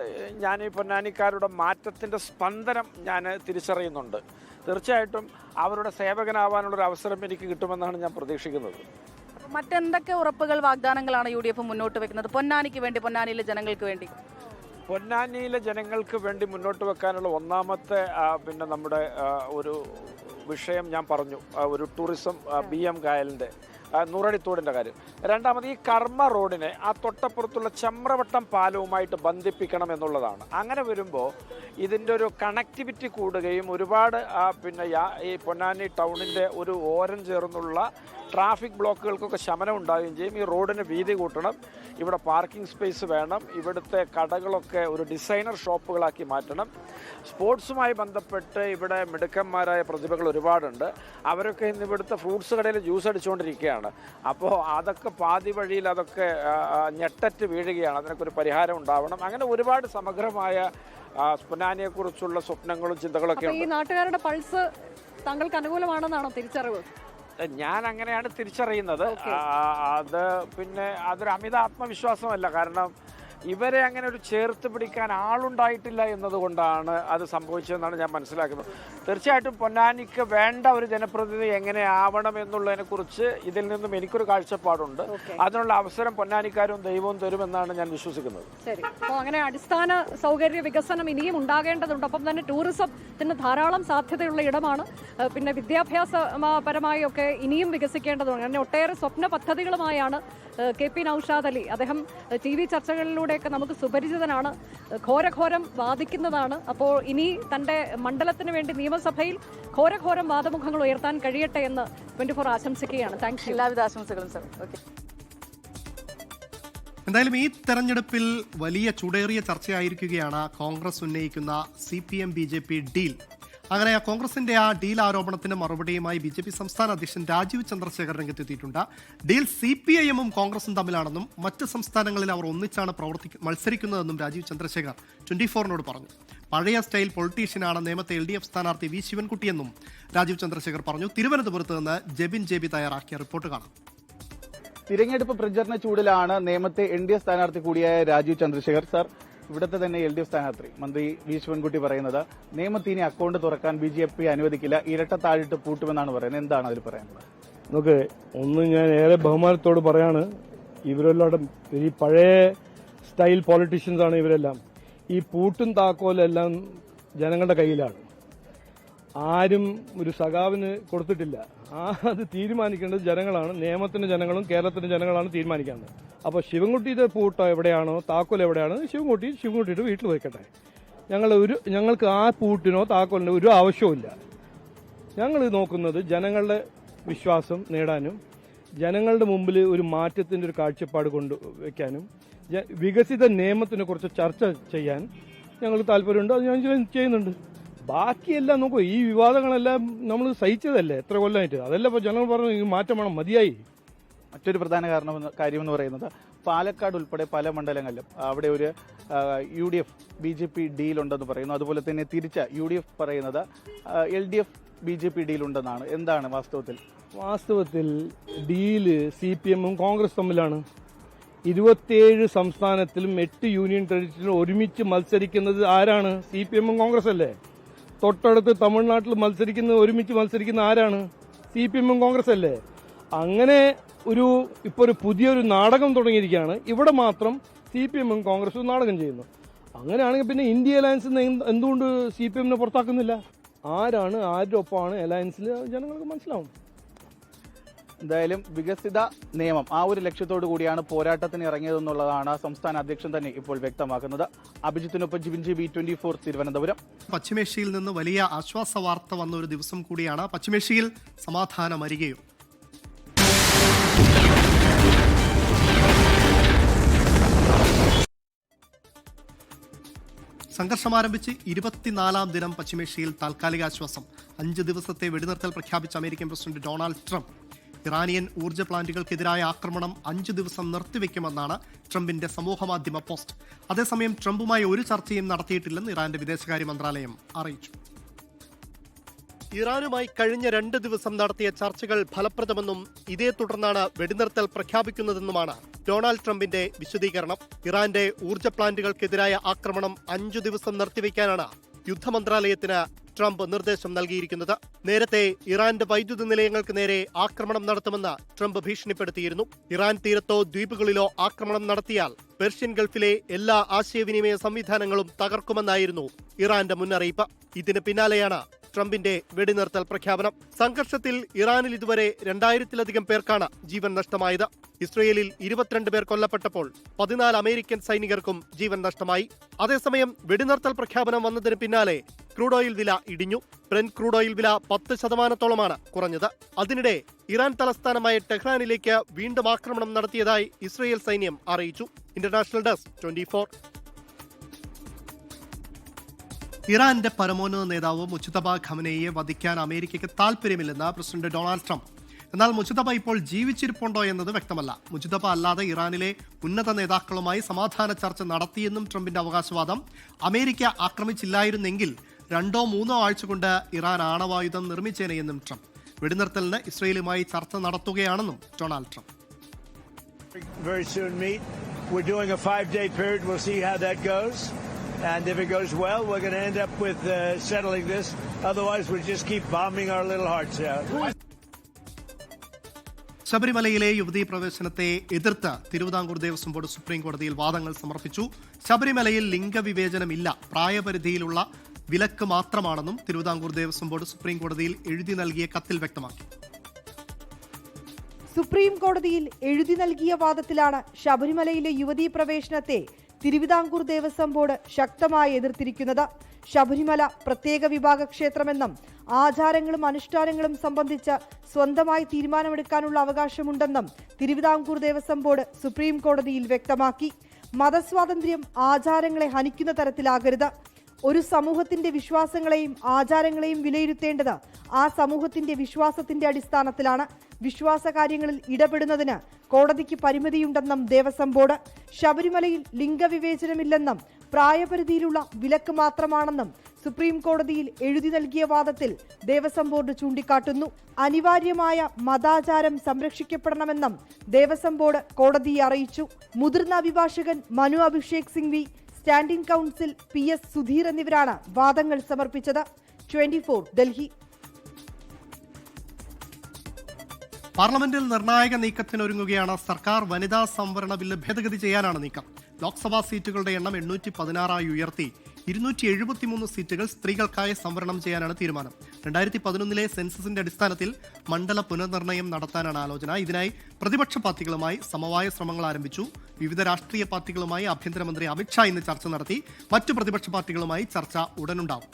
ഞാൻ ഈ പൊന്നാനിക്കാരുടെ മാറ്റത്തിൻ്റെ സ്പന്ദനം ഞാൻ തിരിച്ചറിയുന്നുണ്ട്. തീർച്ചയായിട്ടും അവരുടെ സേവകനാവാനുള്ളൊരു അവസരം എനിക്ക് കിട്ടുമെന്നാണ് ഞാൻ പ്രതീക്ഷിക്കുന്നത്. മറ്റെന്തൊക്കെ ഉറപ്പുകൾ, വാഗ്ദാനങ്ങളാണ് യു.ഡി.എഫ് മുന്നോട്ട് വെക്കുന്നത് പൊന്നാനിക്ക് വേണ്ടി, പൊന്നാനിയിലെ ജനങ്ങൾക്ക് വേണ്ടി? പൊന്നാനിയിലെ ജനങ്ങൾക്ക് വേണ്ടി മുന്നോട്ട് വെക്കാനുള്ള ഒന്നാമത്തെ നമ്മുടെ ഒരു വിഷയം ഞാൻ പറഞ്ഞു, ഒരു ടൂറിസം BM കായലിൻ്റെ നൂറടിത്തോടിൻ്റെ കാര്യം. രണ്ടാമത് ഈ കർമ്മ റോഡിനെ ആ തൊട്ടപ്പുറത്തുള്ള ചമ്രവട്ടം പാലവുമായിട്ട് ബന്ധിപ്പിക്കണം എന്നുള്ളതാണ്. അങ്ങനെ വരുമ്പോൾ ഇതിൻ്റെ ഒരു കണക്ടിവിറ്റി കൂടുകയും ഒരുപാട് ഈ പൊന്നാനി ടൗണിൻ്റെ ഒരു ഓരം ചേർന്നുള്ള ട്രാഫിക് ബ്ലോക്കുകൾക്കൊക്കെ ശമനം ഉണ്ടാവുകയും ചെയ്യും. ഈ റോഡിന് വീതി കൂട്ടണം, ഇവിടെ പാർക്കിംഗ് സ്പേസ് വേണം, ഇവിടുത്തെ കടകളൊക്കെ ഒരു ഡിസൈനർ ഷോപ്പുകളാക്കി മാറ്റണം. സ്പോർട്സുമായി ബന്ധപ്പെട്ട് ഇവിടെ മിടുക്കന്മാരായ പ്രതിഭകൾ ഒരുപാടുണ്ട്. അവരൊക്കെ ഇന്ന് ഇവിടുത്തെ ഫ്രൂട്ട്സ് കടയിൽ ജ്യൂസ് അടിച്ചുകൊണ്ടിരിക്കുകയാണ്. അപ്പോൾ അതൊക്കെ പാതി വഴിയിൽ അതൊക്കെ ഞെട്ടറ്റ് വീഴുകയാണ്. അതിനൊക്കെ ഒരു പരിഹാരം ഉണ്ടാവണം. അങ്ങനെ ഒരുപാട് സമഗ്രമായ പൊന്നാനിയെക്കുറിച്ചുള്ള സ്വപ്നങ്ങളും ചിന്തകളൊക്കെ ഈ നാട്ടുകാരുടെ പൾസ് താങ്കൾക്ക് അനുകൂലമാണെന്നാണോ തിരിച്ചറിവ്? ഞാൻ അങ്ങനെയാണ് തിരിച്ചറിയുന്നത്. അത് പിന്നെ അതൊരു അമിത ആത്മവിശ്വാസമല്ല. കാരണം ഇവരെ അങ്ങനെ ഒരു ചേർത്ത് പിടിക്കാൻ ആളുണ്ടായിട്ടില്ല എന്നതുകൊണ്ടാണ് അത് സംഭവിച്ചതെന്നാണ് ഞാൻ മനസ്സിലാക്കുന്നത്. തീർച്ചയായിട്ടും പൊന്നാനിക്ക് വേണ്ട ഒരു ജനപ്രതിനിധി എങ്ങനെ ആവണം എന്നുള്ളതിനെക്കുറിച്ച് ഇതിൽ നിന്നും എനിക്കൊരു കാഴ്ചപ്പാടുണ്ട്. അതിനുള്ള അവസരം പൊന്നാനിക്കാരും ദൈവവും തരുമെന്നാണ് ഞാൻ വിശ്വസിക്കുന്നത്. ശരി, അപ്പോൾ അങ്ങനെ അടിസ്ഥാന സൗകര്യ വികസനം ഇനിയും ഉണ്ടാകേണ്ടതുണ്ട്. ഒപ്പം തന്നെ ടൂറിസത്തിന് ധാരാളം സാധ്യതയുള്ള ഇടമാണ്. പിന്നെ വിദ്യാഭ്യാസപരമായി ഒക്കെ ഇനിയും വികസിക്കേണ്ടതുണ്ട്. അങ്ങനെ ഒട്ടേറെ സ്വപ്ന പദ്ധതികളുമായാണ് KP നൗഷാദ് അലി. അദ്ദേഹം TV ചർച്ചകളിലൂടെയൊക്കെ നമുക്ക് സുപരിചിതനാണ്, ഘോരഘോരം വാദിക്കുന്നതാണ്. അപ്പോൾ ഇനി തൻ്റെ മണ്ഡലത്തിന് വേണ്ടി നിയമസഭയിൽ ഘോരഘോരം വാദമുഖങ്ങൾ ഉയർത്താൻ കഴിയട്ടെ എന്ന് 24 ആശംസിക്കുകയാണ്. Thank you. എല്ലാവിധ ആശംസകളും സർ. ഓക്കെ. എന്തായാലും ഈ തെരഞ്ഞെടുപ്പിൽ വലിയ ചൂടേറിയ ചർച്ചയായിരിക്കുകയാണ് കോൺഗ്രസ് ഉന്നയിക്കുന്ന CPM BJP ഡീൽ. അങ്ങനെ കോൺഗ്രസിന്റെ ആ ഡീൽ ആരോപണത്തിന് മറുപടിയുമായി BJP സംസ്ഥാന അധ്യക്ഷൻ രാജീവ് ചന്ദ്രശേഖർ രംഗത്തെത്തിയിട്ടുണ്ട്. ഡീൽ CPIM-ഉം കോൺഗ്രസും തമ്മിലാണെന്നും മറ്റ് സംസ്ഥാനങ്ങളിൽ അവർ ഒന്നിച്ചാണ് മത്സരിക്കുന്നതെന്നും രാജീവ് ചന്ദ്രശേഖർ 24-നോട് പറഞ്ഞു. പഴയ സ്റ്റൈൽ പൊളിറ്റീഷ്യനാണ് നേമത്തെ LDF സ്ഥാനാർത്ഥി V ശിവൻകുട്ടിയെന്നും രാജീവ് ചന്ദ്രശേഖർ പറഞ്ഞു. തിരുവനന്തപുരത്ത് നിന്ന് ജെബിൻ JB തയ്യാറാക്കിയ റിപ്പോർട്ട് കാണാം. തിരഞ്ഞെടുപ്പ് പ്രചരണ ചൂടിലാണ് നേമത്തെ NDF സ്ഥാനാർത്ഥി കൂടിയായ രാജീവ് ചന്ദ്രശേഖർ. സാർ, ഇവിടുത്തെ തന്നെ LDF സ്ഥാനാർത്ഥി മന്ത്രി V ശിവൻകുട്ടി പറയുന്നത് നേമത്തിന് അക്കൗണ്ട് തുറക്കാൻ BJP അനുവദിക്കില്ല, ഇരട്ടത്താഴിട്ട് പൂട്ടുമെന്നാണ് പറയുന്നത്. എന്താണ് അതിൽ പറയാനുള്ളത്? നമുക്ക് ഒന്ന് ഞാൻ ഏറെ ബഹുമാനത്തോട് പറയാണ്, ഇവരെല്ലാം ഈ പഴയ സ്റ്റൈൽ പൊളിറ്റീഷ്യൻസ് ആണ് ഇവരെല്ലാം. ഈ പൂട്ടും താക്കോലെല്ലാം ജനങ്ങളുടെ കയ്യിലാണ്. ആരും ഒരു സഖാവിന് കൊടുത്തിട്ടില്ല. അത് തീരുമാനിക്കേണ്ടത് ജനങ്ങളാണ്. നേമത്തിന്റെ ജനങ്ങളും കേരളത്തിന്റെ ജനങ്ങളാണ് തീരുമാനിക്കേണ്ടത്. അപ്പോൾ ശിവൻകുട്ടിയുടെ പൂട്ടോ എവിടെയാണോ താക്കോൽ എവിടെയാണോ ശിവൻകുട്ടിയുടെ വീട്ടിൽ വയ്ക്കട്ടെ. ഞങ്ങൾക്ക് ആ പൂട്ടിനോ താക്കോലിനോ ഒരു ആവശ്യവുമില്ല. ഞങ്ങൾ നോക്കുന്നത് ജനങ്ങളുടെ വിശ്വാസം നേടാനും ജനങ്ങളുടെ മുമ്പിൽ ഒരു മാറ്റത്തിന്റെ ഒരു കാഴ്ചപ്പാട് കൊണ്ടുവയ്ക്കാനും വികസിത നിയമത്തിനെ കുറിച്ച് ചർച്ച ചെയ്യാൻ ഞങ്ങൾക്ക് താല്പര്യമുണ്ട്. അത് ഞാൻ ചെയ്യുന്നുണ്ട്. ബാക്കിയെല്ലാം നോക്കൂ, ഈ വിവാദങ്ങളെല്ലാം നമ്മൾ സഹിച്ചതല്ലേ എത്ര കൊല്ലമായിട്ട്. അതല്ല ഇപ്പോൾ ജനങ്ങൾ പറഞ്ഞു ഈ മാറ്റം വേണം, മതിയായി. മറ്റൊരു പ്രധാന കാര്യമെന്ന് പറയുന്നത് പാലക്കാട് ഉൾപ്പെടെ പല മണ്ഡലങ്ങളിലും അവിടെ ഒരു UDF BJP ഡീലുണ്ടെന്ന് പറയുന്നു. അതുപോലെ തന്നെ തിരിച്ച UDF പറയുന്നത് LDF BJP ഡീലുണ്ടെന്നാണ്. എന്താണ് വാസ്തവത്തിൽ ഡീല് CPM-ഉം കോൺഗ്രസ് തമ്മിലാണ്. 27 സംസ്ഥാനത്തിലും 8 യൂണിയൻ ടെറിട്ടറിയിലും ഒരുമിച്ച് മത്സരിക്കുന്നത് ആരാണ്? CPM-ഉം കോൺഗ്രസ് അല്ലേ. തൊട്ടടുത്ത് തമിഴ്നാട്ടിൽ ഒരുമിച്ച് മത്സരിക്കുന്ന ആരാണ്? CPM-ഉം കോൺഗ്രസ് അല്ലേ. അങ്ങനെ ഇപ്പോൾ ഒരു പുതിയൊരു നാടകം തുടങ്ങിയിരിക്കുകയാണ്. ഇവിടെ മാത്രം CPM-ഉം കോൺഗ്രസും നാടകം ചെയ്യുന്നു. അങ്ങനെയാണെങ്കിൽ പിന്നെ ഇന്ത്യ അലയൻസ് എന്തുകൊണ്ട് CPM-നെ പുറത്താക്കുന്നില്ല? ആരാണ് ആരുടെ ഒപ്പമാണ് അലയൻസിൽ ജനങ്ങൾക്ക് മനസ്സിലാവും. എന്തായാലും വികസിത നിയമം ആ ഒരു ലക്ഷ്യത്തോടു കൂടിയാണ് പോരാട്ടത്തിന് ഇറങ്ങിയതെന്നുള്ളതാണ് സംസ്ഥാന അധ്യക്ഷൻ തന്നെ ഇപ്പോൾ വ്യക്തമാക്കുന്നത്. അഭിജിത്തിനൊപ്പം ജിബിൻ JB 24 തിരുവനന്തപുരം. പശ്ചിമേഷ്യയിൽ നിന്ന് വലിയ ആശ്വാസ വാർത്ത വന്ന ഒരു ദിവസം കൂടിയാണ്. പശ്ചിമേഷ്യയിൽ സമാധാനം അരികെയും. സംഘർഷം ആരംഭിച്ച് 24-ാം ദിനം പശ്ചിമേഷ്യയിൽ താൽക്കാലിക ആശ്വാസം. 5 ദിവസത്തെ വെടിനിർത്തൽ പ്രഖ്യാപിച്ച American president Donald Trump Iranian ഊർജ്ജ പ്ലാന്റുകൾക്കെതിരായ ആക്രമണം 5 ദിവസം നിർത്തിവെക്കുമെന്നാണ് ട്രംപിന്റെ സമൂഹമാധ്യമ പോസ്റ്റ്. അതേസമയം ട്രംപുമായി ഒരു ചർച്ചയും നടത്തിയിട്ടില്ലെന്ന് ഇറാന്റെ വിദേശകാര്യ മന്ത്രാലയം അറിയിച്ചു. ഇറാനുമായി കഴിഞ്ഞ 2 ദിവസം നടത്തിയ ചർച്ചകൾ ഫലപ്രദമെന്നും ഇതേ തുടർന്നാണ് വെടിനിർത്തൽ പ്രഖ്യാപിക്കുന്നതെന്നുമാണ് ഡൊണാൾഡ് ട്രംപിന്റെ വിശദീകരണം. ഇറാന്റെ ഊർജ്ജ പ്ലാന്റുകൾക്കെതിരായ ആക്രമണം 5 ദിവസം നിർത്തിവെക്കാനാണ് യുദ്ധമന്ത്രാലയത്തിന് ട്രംപ് നിർദ്ദേശം നൽകിയിരിക്കുന്നത്. നേരത്തെ ഇറാന്റെ വൈദ്യുത നിലയങ്ങൾക്ക് നേരെ ആക്രമണം നടത്തുമെന്ന് ട്രംപ് ഭീഷണിപ്പെടുത്തിയിരുന്നു. ഇറാൻ തീരത്തോ ദ്വീപുകളിലോ ആക്രമണം നടത്തിയാൽ പെർഷ്യൻ ഗൾഫിലെ എല്ലാ ആശയവിനിമയ സംവിധാനങ്ങളും തകർക്കുമെന്നായിരുന്നു ഇറാന്റെ മുന്നറിയിപ്പ്. ഇതിന് പിന്നാലെയാണ് ട്രംപിന്റെ വെടിനിർത്തൽ പ്രഖ്യാപനം. സംഘർഷത്തിൽ ഇറാനിൽ ഇതുവരെ 2000-ലധികം പേർക്കാണ് ജീവൻ നഷ്ടമായത്. ഇസ്രയേലിൽ 22 പേർ കൊല്ലപ്പെട്ടപ്പോൾ 14 അമേരിക്കൻ സൈനികർക്കും ജീവൻ നഷ്ടമായി. അതേസമയം വെടിനിർത്തൽ പ്രഖ്യാപനം വന്നതിന് പിന്നാലെ ക്രൂഡ് ഓയിൽ വില ഇടിഞ്ഞു. ബ്രെന്റ് ക്രൂഡ് ഓയിൽ വില 10% കുറഞ്ഞത്. അതിനിടെ ഇറാൻ തലസ്ഥാനമായ ടെഹ്റാനിലേക്ക് വീണ്ടും ആക്രമണം നടത്തിയതായി ഇസ്രയേൽ സൈന്യം അറിയിച്ചു. International desk 24. ഇറാന്റെ പരമോന്നത നേതാവ് മുജ്തബ ഖമനേയിയെ വധിക്കാൻ അമേരിക്കയ്ക്ക് താൽപര്യമില്ലെന്ന് പ്രസിഡന്റ് ഡൊണാൾഡ് ട്രംപ്. എന്നാൽ മുജ്തബ ഇപ്പോൾ ജീവിച്ചിരിപ്പുണ്ടോ എന്നത് വ്യക്തമല്ല. മുജ്തബ അല്ലാതെ ഇറാനിലെ ഉന്നത നേതാക്കളുമായി സമാധാന ചർച്ച നടത്തിയെന്നും ട്രംപിന്റെ അവകാശവാദം. അമേരിക്ക ആക്രമിച്ചില്ലായിരുന്നെങ്കിൽ 2-3 ആഴ്ച കൊണ്ട് ഇറാൻ ആണവായുധം നിർമ്മിച്ചേനെയെന്നും ട്രംപ്. വെടിനിർത്തലിന് ഇസ്രയേലുമായി ചർച്ച നടത്തുകയാണെന്നും Donald Trump. Very soon meet. We're doing a 5-day period. We'll see how that goes. And if it goes well, we're going to end up with settling this. Otherwise, we'll just keep bombing our little hearts out. ശബരിമലയിലെ യുവതീ പ്രവേശനത്തെ എതിർത്ത് Thiruvithamkoor Devaswom board supreme കോടതിയിൽ വാദങ്ങൾ സമർപ്പിച്ചു. ശബരിമലയിൽ ലിംഗവിവേചനമില്ല, പ്രായപരിധിയിലുള്ള വിലക്ക് മാത്രമാണെന്നും Thiruvithamkoor Devaswom board supreme കോടതിയിൽ എഴുതി നൽകിയ കത്തിൽ വ്യക്തമാക്കി. സുപ്രീം കോടതിയിൽ എഴുതി നൽകിയ വാദത്തിലാണ് ശബരിമലയിലെ യുവതീ പ്രവേശനത്തെ തിരുവിതാംകൂർ ദേവസ്വം ബോർഡ് ശക്തമായി എതിർത്തിരിക്കുന്നത്. ശബരിമല പ്രത്യേക വിഭാഗ ക്ഷേത്രമെന്നും ആചാരങ്ങളും അനുഷ്ഠാനങ്ങളും സംബന്ധിച്ച് സ്വന്തമായി തീരുമാനമെടുക്കാനുള്ള അവകാശമുണ്ടെന്നും തിരുവിതാംകൂർ ദേവസ്വം ബോർഡ് സുപ്രീം കോടതിയിൽ വ്യക്തമാക്കി. മതസ്വാതന്ത്ര്യം ആചാരങ്ങളെ ഹനിക്കുന്ന തരത്തിലാകരുത്. ഒരു സമൂഹത്തിന്റെ വിശ്വാസങ്ങളെയും ആചാരങ്ങളെയും വിലയിരുത്തേണ്ടത് ആ സമൂഹത്തിന്റെ വിശ്വാസത്തിന്റെ അടിസ്ഥാനത്തിലാണ്. വിശ്വാസ കാര്യങ്ങളിൽ ഇടപെടുന്നതിന് കോടതിക്ക് പരിമിതിയുണ്ടെന്നും ദേവസ്വം ബോർഡ്. ശബരിമലയിൽ ലിംഗവിവേചനമില്ലെന്നും പ്രായപരിധിയിലുള്ള വിലക്ക് മാത്രമാണെന്നും സുപ്രീം കോടതിയിൽ എഴുതി നൽകിയ വാദത്തിൽ ദേവസ്വം ബോർഡ് ചൂണ്ടിക്കാട്ടുന്നു. അനിവാര്യമായ മതാചാരം സംരക്ഷിക്കപ്പെടണമെന്നും ദേവസ്വം ബോർഡ് കോടതിയെ അറിയിച്ചു. മുതിർന്ന അഭിഭാഷകൻ Manu Abhishek Singhvi, standing council PS Sudheer എന്നിവരാണ് വാദങ്ങൾ സമർപ്പിച്ചത്. 24 ഡൽഹി. പാർലമെന്റിൽ നിർണായക നീക്കത്തിനൊരുങ്ങുകയാണ് സർക്കാർ. വനിതാ സംവരണ ബില്ല് ഭേദഗതി ചെയ്യാനാണ് നീക്കം. ലോക്സഭാ സീറ്റുകളുടെ എണ്ണം 816 ഉയർത്തി 273 സീറ്റുകൾ സ്ത്രീകൾക്കായി സംവരണം ചെയ്യാനാണ് തീരുമാനം. 2011 സെൻസസിന്റെ അടിസ്ഥാനത്തിൽ മണ്ഡല പുനർനിർണയം നടത്താനാണ് ആലോചന. ഇതിനായി പ്രതിപക്ഷ പാർട്ടികളുമായി സമവായ ശ്രമങ്ങൾ ആരംഭിച്ചു. വിവിധ രാഷ്ട്രീയ പാർട്ടികളുമായി ആഭ്യന്തരമന്ത്രി അമിത്ഷാ ഇന്ന് ചർച്ച നടത്തി. മറ്റു പ്രതിപക്ഷ പാർട്ടികളുമായി ചർച്ച ഉടനുണ്ടാവും.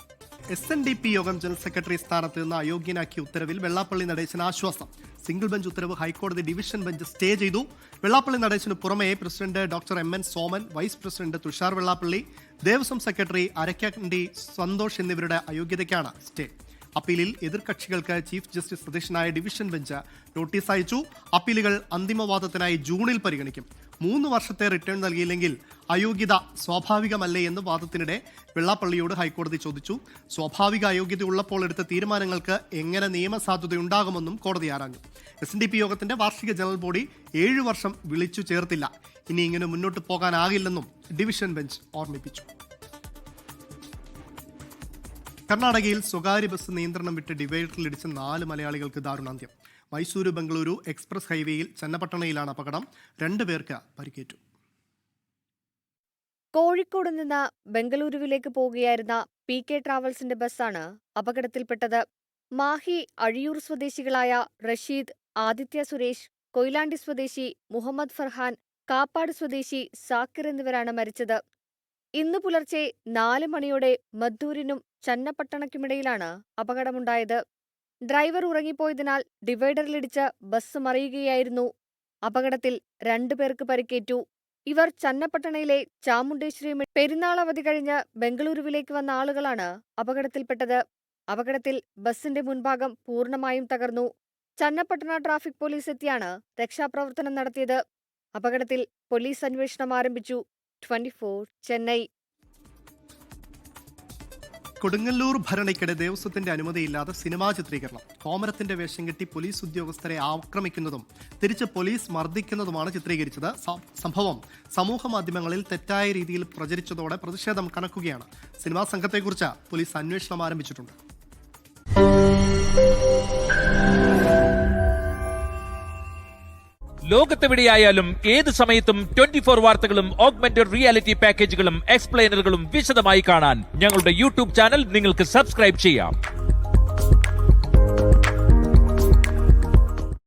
SNDP യോഗം ജനറൽ സെക്രട്ടറി സ്ഥാനത്ത് നിന്ന് അയോഗ്യനാക്കിയ ഉത്തരവിൽ വെള്ളാപ്പള്ളി നടേശന് ആശ്വാസം. സിംഗിൾ ബെഞ്ച് ഉത്തരവ് ഹൈക്കോടതി ഡിവിഷൻ ബെഞ്ച് സ്റ്റേ ചെയ്തു. വെള്ളാപ്പള്ളി നടേശന് പുറമെ president doctor MN Soman, vice president Thushar Vellappally, Devaswom secretary Arakkandi Santhosh എന്നിവരുടെ അയോഗ്യതയ്ക്കാണ് സ്റ്റേ. അപ്പീലിൽ എതിർകക്ഷികൾക്ക് ചീഫ് ജസ്റ്റിസ് അധ്യക്ഷനായ ഡിവിഷൻ ബെഞ്ച് നോട്ടീസ് അയച്ചു. അപ്പീലുകൾ അന്തിമവാദത്തിനായി ജൂണിൽ പരിഗണിക്കും. 3 വർഷത്തെ റിട്ടേൺ നൽകിയില്ലെങ്കിൽ അയോഗ്യത സ്വാഭാവികമല്ലേ എന്ന് വാദത്തിനിടെ വെള്ളാപ്പള്ളിയോട് ഹൈക്കോടതി ചോദിച്ചു. സ്വാഭാവിക അയോഗ്യത ഉള്ളപ്പോൾ എടുത്ത തീരുമാനങ്ങൾക്ക് എങ്ങനെ നിയമസാധുതയുണ്ടാകുമെന്നും കോടതി ആരാഞ്ഞു. SNDP യോഗത്തിന്റെ വാർഷിക ജനറൽ ബോഡി 7 വർഷം വിളിച്ചു ചേർത്തില്ല. ഇനി ഇങ്ങനെ മുന്നോട്ട് പോകാനാകില്ലെന്നും ഡിവിഷൻ ബെഞ്ച് ഓർമ്മിപ്പിച്ചു. കർണാടകയിൽ സ്വകാര്യ ബസ് നിയന്ത്രണം വിട്ട് ഡിവൈഡറിലിടിച്ച് 4 മലയാളികൾക്ക് ദാരുണാന്ത്യം. മൈസൂരു ബംഗളൂരു എക്സ്പ്രസ് ഹൈവേയിൽ ചന്നപട്ടണയിലാണ് അപകടം. 2 പേർക്ക് പരിക്കേറ്റു. കോഴിക്കോട് നിന്ന് ബംഗളൂരുവിലേക്ക് പോവുകയായിരുന്ന PK ട്രാവൽസിന്റെ ബസ്സാണ് അപകടത്തിൽപ്പെട്ടത്. മാഹി അഴിയൂർ സ്വദേശികളായ റഷീദ്, ആദിത്യ സുരേഷ്, കൊയിലാണ്ടി സ്വദേശി മുഹമ്മദ് ഫർഹാൻ, കാപ്പാട് സ്വദേശി സാക്കിർ എന്നിവരാണ് മരിച്ചത്. ഇന്നു പുലർച്ചെ 4 മണിയോടെ മദ്ദൂരിനും ചന്നപട്ടണയ്ക്കുമിടയിലാണ് അപകടമുണ്ടായത്. ഡ്രൈവർ ഉറങ്ങിപ്പോയതിനാൽ ഡിവൈഡറിലിടിച്ച് ബസ് മറിയുകയായിരുന്നു. അപകടത്തിൽ 2 പേർക്ക് പരിക്കേറ്റു. ഇവർ ചന്നപട്ടണയിലെ ചാമുണ്ടേശ്വരി പെരുന്നാൾ അവധി കഴിഞ്ഞ് ബംഗളൂരുവിലേക്ക് വന്ന ആളുകളാണ് അപകടത്തിൽപ്പെട്ടത്. അപകടത്തിൽ ബസിന്റെ മുൻഭാഗം പൂർണ്ണമായും തകർന്നു. ചന്നപട്ടണ ട്രാഫിക് പോലീസ് എത്തിയാണ് രക്ഷാപ്രവർത്തനം നടത്തിയത്. അപകടത്തിൽ പോലീസ് അന്വേഷണം ആരംഭിച്ചു. 24 ചെന്നൈ. കൊടുങ്ങല്ലൂർ ഭരണിക്കിടെ ദേവസ്വത്തിന്റെ അനുമതിയില്ലാതെ സിനിമാ ചിത്രീകരണം. കോമരത്തിന്റെ വേഷം കെട്ടി പോലീസ് ഉദ്യോഗസ്ഥരെ ആക്രമിക്കുന്നതും തിരിച്ച് പോലീസ് മർദ്ദിക്കുന്നതുമാണ് ചിത്രീകരിച്ചത്. സംഭവം സമൂഹ മാധ്യമങ്ങളിൽ തെറ്റായ രീതിയിൽ പ്രചരിച്ചതോടെ പ്രതിഷേധം കനക്കുകയാണ്. സിനിമാ സംഘത്തെക്കുറിച്ച് പോലീസ് അന്വേഷണം ആരംഭിച്ചിട്ടുണ്ട്. ലോകത്തെവിടെയായാലും ഏത് സമയത്തും 24 വാർത്തകളും ഓഗ്മെന്റഡ് റിയാലിറ്റി പാക്കേജുകളും എക്സ്പ്ലെയിനറുകളും വിശദമായി കാണാൻ ഞങ്ങളുടെ YouTube ചാനൽ നിങ്ങൾക്ക് സബ്സ്ക്രൈബ് ചെയ്യാം.